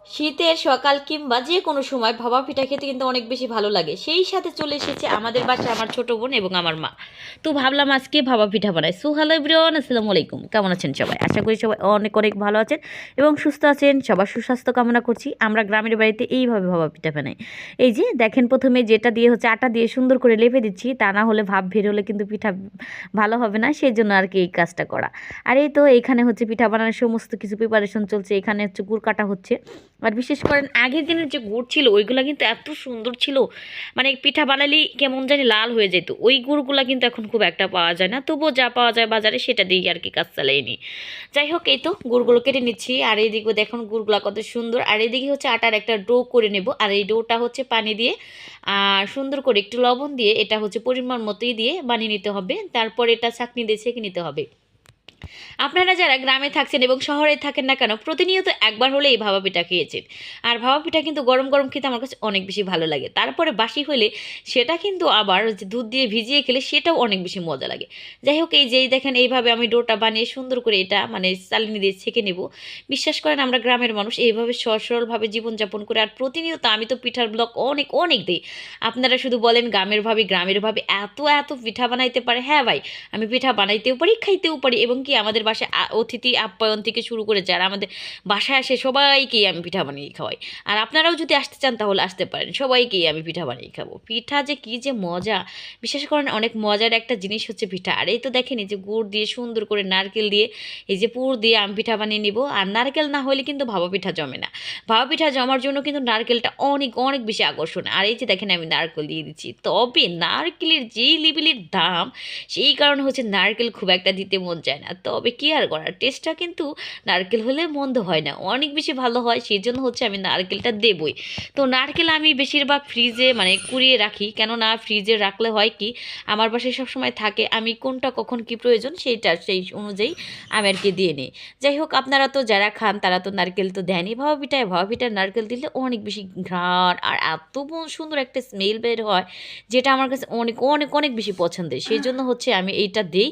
শীতের সকাল কিংবা যে কোনো সময় ভাপা পিঠা খেতে কিন্তু অনেক বেশি ভালো লাগে। সেই সাথে চলে এসেছে আমাদের বাসায় আমার ছোট বোন এবং আমার মা। তো ভাবলাম আজকে ভাপা পিঠা বানাই। সো হ্যালো এভরিওয়ান, আসসালামু আলাইকুম। কেমন আছেন সবাই? আশা করি সবাই অনেক অনেক ভালো আছেন এবং সুস্থ আছেন। সবার সুস্বাস্থ্য কামনা করছি। আমরা গ্রামের বাড়িতে এইভাবে ভাপা পিঠা বানাই। এই যে দেখেন, প্রথমে যেটা দিয়ে হচ্ছে আটা দিয়ে সুন্দর করে লেপে দিচ্ছি, তা না হলে ভাপ বের হলে কিন্তু পিঠা ভালো হবে না, সেই জন্য আর কি এই কাজটা করা। আর এই তো এখানে হচ্ছে পিঠা বানানোর সমস্ত কিছু প্রিপারেশন চলছে। এখানে হচ্ছে গুড় কাটা হচ্ছে। আর বিশেষ করেন আগের দিনের যে গুড় ছিল ওইগুলা কিন্তু এত সুন্দর ছিল, মানে পিঠা বানালেই কেমন জানি লাল হয়ে যেত। ওই গুড়গুলা কিন্তু এখন খুব একটা পাওয়া যায় না, তবুও যা পাওয়া যায় বাজারে সেটা দিয়েই আর কি কাজ চালিয়ে নিই। যাই হোক, এই তো গুড়গুলো কেটে নিচ্ছি। আর এইদিকে দেখুন গুড়গুলা কত সুন্দর। আর এদিকে হচ্ছে আটার একটা ডো করে নেব। আর এই ডোটা হচ্ছে পানি দিয়ে আর সুন্দর করে একটু লবণ দিয়ে এটা হচ্ছে পরিমাণ মতোই দিয়ে বানিয়ে নিতে হবে। তারপর এটা ছাঁকনি দিয়ে ছেঁকে নিতে হবে। আপনারা যারা গ্রামে থাকছেন এবং শহরে থাকেন না কেন, প্রতিনিয়ত একবার হলে এই ভাপা পিঠা খেয়েছেন। আর ভাপা পিঠা কিন্তু গরম গরম খেতে আমার কাছে অনেক বেশি ভালো লাগে। তারপরে বাসি হলে সেটা কিন্তু আবার যে দুধ দিয়ে ভিজিয়ে খেলে সেটাও অনেক বেশি মজা লাগে। যাই হোক, এই যেই দেখেন এইভাবে আমি ডোটা বানিয়ে সুন্দর করে এটা মানে চালিয়ে দিয়ে ছেঁকে নেব। বিশ্বাস করেন আমরা গ্রামের মানুষ এইভাবে সহজ সরলভাবে জীবনযাপন করে। আর প্রতিনিয়ত আমি তো পিঠার ব্লগ অনেক অনেক দিই। আপনারা শুধু বলেন গ্রামের ভাবে এত এত পিঠা বানাইতে পারে। হ্যাঁ ভাই, আমি পিঠা বানাইতেও পারি, খাইতেও পারি, এবং কি আমাদের বাসায় অতিথি আপ্যায়ন থেকে শুরু করে যারা আমাদের বাসায় আসে সবাইকেই আমি পিঠা বানিয়ে খাওয়াই। আর আপনারাও যদি আসতে চান তাহলে আসতে পারেন, সবাইকেই আমি পিঠা বানিয়ে খাবো। পিঠা যে কী যে মজা, বিশেষ করেন অনেক মজার একটা জিনিস হচ্ছে পিঠা। আর এই তো দেখেন, এই যে গুড় দিয়ে সুন্দর করে নারকেল দিয়ে এই যে পুর দিয়ে আমি পিঠা বানিয়ে নিব। আর নারকেল না হলে কিন্তু ভাপা পিঠা জমে না। ভাপা পিঠা জমার জন্য কিন্তু নারকেলটা অনেক অনেক বেশি আকর্ষণ। আর এই যে দেখেন আমি নারকেল দিয়ে দিচ্ছি। তবে নারকেলের যেই লেভেলের দাম, সেই কারণে হচ্ছে নারকেল খুব একটা দিতে মন চায় না। তবে কি আর করার, টেস্টটা কিন্তু নারকেল হলে মন্দ হয় না, অনেক বেশি ভালো হয়। সেই জন্য হচ্ছে আমি নারকেলটা দেবই। তো নারকেল আমি বেশিরভাগ ফ্রিজে মানে কুড়িয়ে রাখি, কেননা ফ্রিজে রাখলে হয় কি, আমার বাসায় সবসময় থাকে, আমি কোনটা কখন কি প্রয়োজন সেই অনুযায়ী আমি আর কি দিয়ে নিই। যাই হোক, আপনারা তো যারা খান তারা তো নারকেল তো দেনই ভাপা পিঠায় নারকেল দিলে অনেক বেশি ঘ্রাণ আর এত সুন্দর একটা স্মেল বের হয়, যেটা আমার কাছে অনেক অনেক অনেক বেশি পছন্দের। সেই জন্য হচ্ছে আমি এইটা দিই।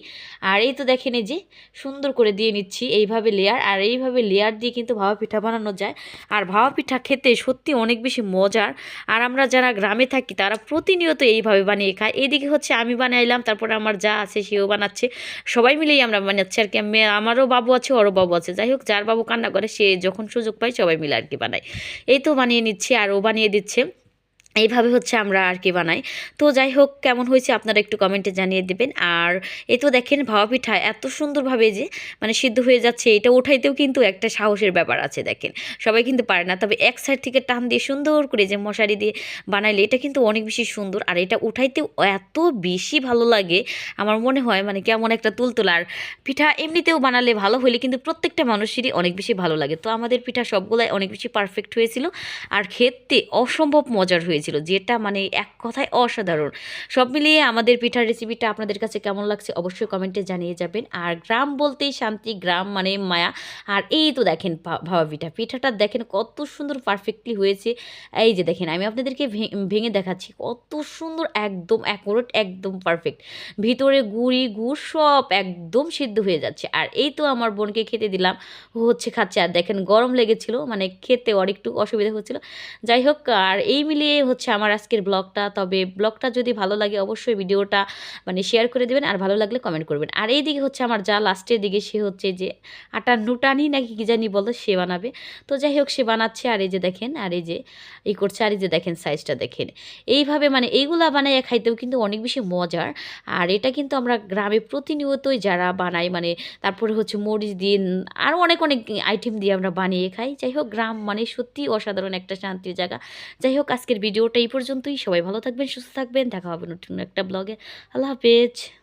আর এই তো দেখেন, এই যে সুন্দর করে দিয়ে নিচ্ছি এইভাবে লেয়ার। আর এইভাবে লেয়ার দিয়ে কিন্তু ভাপা পিঠা বানানো যায়। আর ভাপা পিঠা খেতে সত্যি অনেক বেশি মজার। আর আমরা যারা গ্রামে থাকি তারা প্রতিনিয়ত এইভাবে বানিয়ে খায়। এইদিকে হচ্ছে আমি বানাইলাম, তারপরে আমার যা আছে সেও বানাচ্ছে, সবাই মিলেই আমরা বানাচ্ছি আর কি। আমারও বাবু আছে, ওরও বাবু আছে। যাই হোক, যার বাবু কান্না করে সে যখন সুযোগ পায় সবাই মিলে আর কি বানায়। এই তো বানিয়ে নিচ্ছি আর ও বানিয়ে দিচ্ছে। এইভাবে হচ্ছে আমরা আর কি বানাই। তো যাই হোক, কেমন হয়েছে আপনারা একটু কমেন্টে জানিয়ে দেবেন। আর এই তো দেখেন ভাপা পিঠা এত সুন্দরভাবে যে মানে সিদ্ধ হয়ে যাচ্ছে, এটা উঠাইতেও কিন্তু একটা সাহসের ব্যাপার আছে। দেখেন, সবাই কিন্তু পারে না, তবে এক সাইড থেকে টান দিয়ে সুন্দর করে যে মশারি দিয়ে বানাইলে এটা কিন্তু অনেক বেশি সুন্দর। আর এটা উঠাইতেও এত বেশি ভালো লাগে, আমার মনে হয় মানে কেমন একটা তুলতুলা। আর পিঠা এমনিতেও বানালে ভালো হলে কিন্তু প্রত্যেকটা মানুষেরই অনেক বেশি ভালো লাগে। তো আমাদের পিঠা সবগুলাই অনেক বেশি পারফেক্ট হয়েছিল আর খেতে অসম্ভব মজার হয়েছিল, যেটা মানে এক কথায় অসাধারণ। সব মিলিয়ে আমাদের পিঠার রেসিপিটা আপনাদের কাছে কেমন লাগছে অবশ্যই কমেন্টে জানিয়ে যাবেন। আর গ্রাম বলতেই শান্তি, গ্রাম মানে মায়া। আর এই তো দেখেন ভাপা পিঠাটা দেখেন কত সুন্দর পারফেক্টলি হয়েছে। এই যে দেখেন আমি আপনাদেরকে ভেঙে দেখাচ্ছি, কত সুন্দর, একদম অ্যাকুরেট, একদম পারফেক্ট। ভিতরে গুড় সব একদম সিদ্ধ হয়ে যাচ্ছে। আর এই তো আমার বোনকে খেতে দিলাম, ও হচ্ছে খাচ্ছে। আর দেখেন গরম লেগেছিল, মানে খেতে আর একটু অসুবিধা হচ্ছিল। যাই হোক, আর এই মিলিয়ে হচ্ছে আমার আজকের ব্লগটা। তবে ব্লগটা যদি ভালো লাগে অবশ্যই ভিডিওটা মানে শেয়ার করে দেবেন, আর ভালো লাগলে কমেন্ট করবেন। আর এই দিকে হচ্ছে আমার যা লাস্টের দিকে সে হচ্ছে যে আটার নুটানি নাকি কি জানি বলো, সে বানাবে। তো যাই হোক, সে বানাচ্ছে। আর এই যে দেখেন, আর এই যে করছে। আর এই যে দেখেন সাইজটা দেখেন। এইভাবে মানে এইগুলা বানাইয়া খাইতেও কিন্তু অনেক বেশি মজার। আর এটা কিন্তু আমরা গ্রামে প্রতিনিয়তই যারা বানাই, মানে তারপরে হচ্ছে মরিচ দিয়ে আরও অনেক অনেক আইটেম দিয়ে আমরা বানিয়ে খাই। যাই হোক, গ্রাম মানে সত্যি অসাধারণ একটা শান্তির জায়গা। যাই হোক, আজকের ভিডিওটা এই পর্যন্তই। সবাই ভালো থাকবেন, সুস্থ থাকবেন, দেখা হবে নতুন একটা ব্লগে। আল্লাহ হাফেজ।